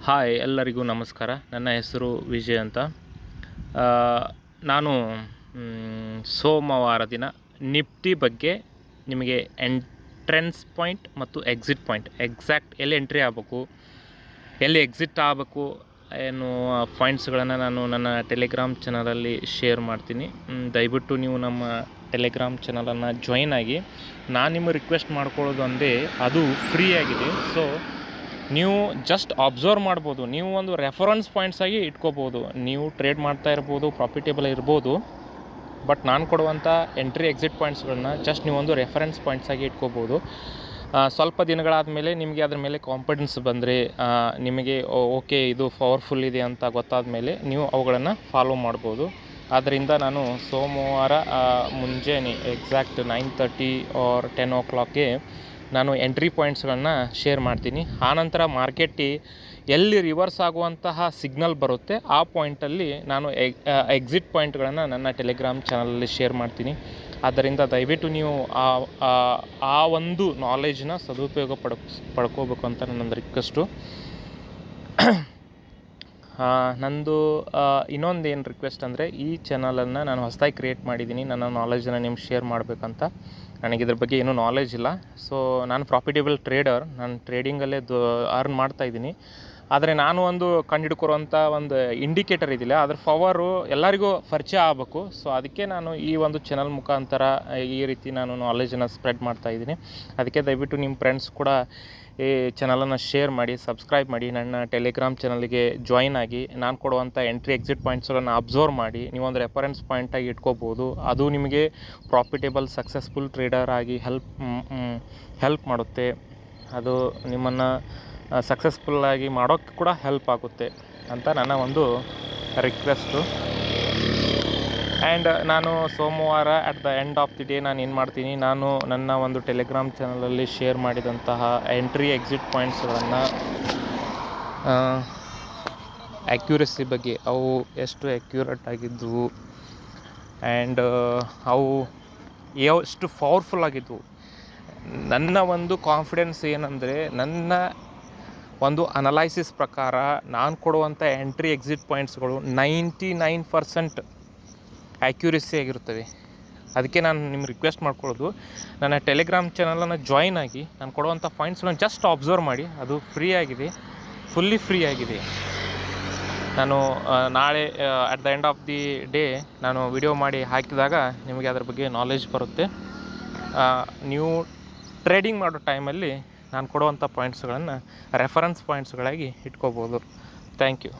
Hi ಎಲ್ಲರಿಗೂ ನಮಸ್ಕಾರ. ನನ್ನ ಹೆಸರು ವಿಜಯ್ ಅಂತ. ಆ, ನಾನು ಸೋಮವಾರ ದಿನ ನಿಫ್ಟಿ ಬಗ್ಗೆ ನಿಮಗೆ ಎಂಟ್ರೆನ್ಸ್ ಪಾಯಿಂಟ್ ಮತ್ತು ಎಕ್ಸಿಟ್ ಪಾಯಿಂಟ್ ಎಕ್ಸಾಕ್ಟ್ ಎಲ್ಲಿ ಎಂಟ್ರಿ ಆಗಬೇಕು, ಎಲ್ಲಿ ಎಕ್ಸಿಟ್ ಆಗಬೇಕು ಎನ್ನುವ ಪಾಯಿಂಟ್ಸ್ಗಳನ್ನು ನಾನು ನನ್ನ ಟೆಲಿಗ್ರಾಮ್ ಚಾನಲಲ್ಲಿ ಶೇರ್ ಮಾಡ್ತೀನಿ. ದಯವಿಟ್ಟು ನೀವು ನಮ್ಮ ಟೆಲಿಗ್ರಾಮ್ ಚಾನಲನ್ನು ಜಾಯಿನ್ ಆಗಿ. ನಾನು ನಿಮಗೆ ರಿಕ್ವೆಸ್ಟ್ ಮಾಡ್ಕೊಳ್ಳೋದು ಒಂದೇ, ಅದು ಫ್ರೀ ಆಗಿದೆ. ಸೊ ನೀವು ಜಸ್ಟ್ ಅಬ್ಸರ್ವ್ ಮಾಡ್ಬೋದು, ನೀವು ಒಂದು ರೆಫರೆನ್ಸ್ ಪಾಯಿಂಟ್ಸ್ ಆಗಿ ಇಟ್ಕೋಬೋದು. ನೀವು ಟ್ರೇಡ್ ಮಾಡ್ತಾ ಇರ್ಬೋದು, ಪ್ರಾಫಿಟೇಬಲ್ ಇರ್ಬೋದು, ಬಟ್ ನಾನು ಕೊಡುವಂಥ ಎಂಟ್ರಿ ಎಕ್ಸಿಟ್ ಪಾಯಿಂಟ್ಸ್ಗಳನ್ನ ಜಸ್ಟ್ ನೀವು ಒಂದು ರೆಫರೆನ್ಸ್ ಪಾಯಿಂಟ್ಸ್ ಆಗಿ ಇಟ್ಕೋಬೋದು. ಸ್ವಲ್ಪ ದಿನಗಳಾದ ಮೇಲೆ ನಿಮಗೆ ಅದ್ರ ಮೇಲೆ ಕಾನ್ಫಿಡೆನ್ಸ್ ಬಂದರೆ, ನಿಮಗೆ ಓಕೆ ಇದು ಪವರ್ಫುಲ್ ಇದೆ ಅಂತ ಗೊತ್ತಾದ ಮೇಲೆ ನೀವು ಅವುಗಳನ್ನು ಫಾಲೋ ಮಾಡ್ಬೋದು. ಆದ್ದರಿಂದ ನಾನು ಸೋಮವಾರ ಮುಂಜಾನೆ ಎಕ್ಸಾಕ್ಟ್ 9:30 ಆರ್ 10 o'clockಗೆ ನಾನು ಎಂಟ್ರಿ ಪಾಯಿಂಟ್ಸ್ಗಳನ್ನು ಶೇರ್ ಮಾಡ್ತೀನಿ. ಆನಂತರ ಮಾರ್ಕೆಟ್ ಎಲ್ಲಿ ರಿವರ್ಸ್ ಆಗುವಂತಹ ಸಿಗ್ನಲ್ ಬರುತ್ತೆ ಆ ಪಾಯಿಂಟಲ್ಲಿ ನಾನು ಎಕ್ಸಿಟ್ ಪಾಯಿಂಟ್ಗಳನ್ನು ನನ್ನ ಟೆಲಿಗ್ರಾಮ್ ಚಾನಲಲ್ಲಿ ಶೇರ್ ಮಾಡ್ತೀನಿ. ಆದ್ದರಿಂದ ದಯವಿಟ್ಟು ನೀವು ಆ ಒಂದು ನಾಲೆಜ್ನ ಸದುಪಯೋಗ ಪಡ್ಕೋಬೇಕು ಅಂತ ನನ್ನೊಂದು ರಿಕ್ವೆಸ್ಟು. ನಂದು ಇನ್ನೊಂದು ಏನು ರಿಕ್ವೆಸ್ಟ್ ಅಂದರೆ, ಈ ಚಾನಲನ್ನು ನಾನು ಹೊಸದಾಗಿ ಕ್ರಿಯೇಟ್ ಮಾಡಿದ್ದೀನಿ. ನನ್ನ ನಾಲೆಜನ್ನು ನಿಮ್ಗೆ ಶೇರ್ ಮಾಡಬೇಕಂತ. ನನಗೆ ಇದ್ರ ಬಗ್ಗೆ ಏನೂ ನಾಲೆಜ್ ಇಲ್ಲ. ಸೊ ನಾನು ಪ್ರಾಫಿಟೇಬಲ್ ಟ್ರೇಡರ್, ನಾನು ಟ್ರೇಡಿಂಗಲ್ಲೇ ಅರ್ನ್ ಮಾಡ್ತಾಯಿದ್ದೀನಿ. ಆದರೆ ನಾನು ಒಂದು ಕಂಡುಹಿಡ್ಕೊರುವಂಥ ಒಂದು ಇಂಡಿಕೇಟರ್ ಇದಿಲ್ಲ, ಅದ್ರ ಪವರು ಎಲ್ಲರಿಗೂ ಪರಿಚಯ ಆಗಬೇಕು. ಸೊ ಅದಕ್ಕೆ ನಾನು ಈ ಒಂದು ಚಾನಲ್ ಮುಖಾಂತರ ಈ ರೀತಿ ನಾನು ನಾಲೆಜನ್ನು ಸ್ಪ್ರೆಡ್ ಮಾಡ್ತಾಯಿದ್ದೀನಿ. ಅದಕ್ಕೆ ದಯವಿಟ್ಟು ನಿಮ್ಮ ಫ್ರೆಂಡ್ಸ್ ಕೂಡ ಈ ಚಾನಲನ್ನು ಶೇರ್ ಮಾಡಿ, ಸಬ್ಸ್ಕ್ರೈಬ್ ಮಾಡಿ, ನನ್ನ ಟೆಲಿಗ್ರಾಮ್ ಚಾನಲ್ಗೆ ಜಾಯಿನ್ ಆಗಿ. ನಾನು ಕೊಡುವಂಥ ಎಂಟ್ರಿ ಎಕ್ಸಿಟ್ ಪಾಯಿಂಟ್ಸ್ಗಳನ್ನು ಅಬ್ಸರ್ವ್ ಮಾಡಿ ನೀವೊಂದು ರೆಫರೆನ್ಸ್ ಪಾಯಿಂಟಾಗಿ ಇಟ್ಕೋಬೋದು. ಅದು ನಿಮಗೆ ಪ್ರಾಫಿಟೇಬಲ್ ಸಕ್ಸಸ್ಫುಲ್ ಟ್ರೇಡರ್ ಆಗಿ ಹೆಲ್ಪ್ ಮಾಡುತ್ತೆ. ಅದು ನಿಮ್ಮನ್ನು ಸಕ್ಸಸ್ಫುಲ್ಲಾಗಿ ಮಾಡೋಕ್ಕೆ ಕೂಡ ಹೆಲ್ಪ್ ಆಗುತ್ತೆ ಅಂತ ನನ್ನ ಒಂದು ರಿಕ್ವೆಸ್ಟು. ಆ್ಯಂಡ್ ನಾನು ಸೋಮವಾರ at the end of the day ನಾನು ಏನು ಮಾಡ್ತೀನಿ, ನಾನು ನನ್ನ ಒಂದು ಟೆಲಿಗ್ರಾಮ್ ಚಾನಲಲ್ಲಿ ಶೇರ್ ಮಾಡಿದಂತಹ ಎಂಟ್ರಿ ಎಕ್ಸಿಟ್ ಪಾಯಿಂಟ್ಸ್ಗಳನ್ನು ಆ್ಯಕ್ಯುರಸಿ ಬಗ್ಗೆ, ಅವು ಎಷ್ಟು ಆ್ಯಕ್ಯುರೇಟ್ ಆಗಿದ್ದವು ಆ್ಯಂಡ್ ಅವು ಎಷ್ಟು ಪವರ್ಫುಲ್ ಆಗಿದ್ದವು. ನನ್ನ ಒಂದು ಕಾನ್ಫಿಡೆನ್ಸ್ ಏನಂದರೆ, ನನ್ನ ಒಂದು ಅನಲೈಸಿಸ್ ಪ್ರಕಾರ ನಾನು ಕೊಡುವಂಥ ಎಂಟ್ರಿ ಎಕ್ಸಿಟ್ ಪಾಯಿಂಟ್ಸ್ಗಳು 99% ಆ್ಯಕ್ಯುರಸಿ ಆಗಿರುತ್ತವೆ. ಅದಕ್ಕೆ ನಾನು ನಿಮ್ಗೆ ರಿಕ್ವೆಸ್ಟ್ ಮಾಡ್ಕೊಳ್ಳೋದು, ನನ್ನ ಟೆಲಿಗ್ರಾಮ್ ಚಾನಲನ್ನು ಜಾಯಿನ್ ಆಗಿ ನಾನು ಕೊಡುವಂಥ ಪಾಯಿಂಟ್ಸ್ಗಳನ್ನು ಜಸ್ಟ್ ಅಬ್ಸರ್ವ್ ಮಾಡಿ. ಅದು ಫ್ರೀ ಆಗಿದೆ, ಫುಲ್ಲಿ ಫ್ರೀ ಆಗಿದೆ. ನಾನು ನಾಳೆ at the end of the day ನಾನು ವಿಡಿಯೋ ಮಾಡಿ ಹಾಕಿದಾಗ ನಿಮಗೆ ಅದ್ರ ಬಗ್ಗೆ ನಾಲೆಜ್ ಬರುತ್ತೆ. ನೀವು ಟ್ರೇಡಿಂಗ್ ಮಾಡೋ ಟೈಮಲ್ಲಿ ನಾನು ಕೊಡುವಂಥ ಪಾಯಿಂಟ್ಸ್ಗಳನ್ನು ರೆಫರೆನ್ಸ್ ಪಾಯಿಂಟ್ಸ್ಗಳಾಗಿ ಇಟ್ಕೋಬೋದು. Thank you.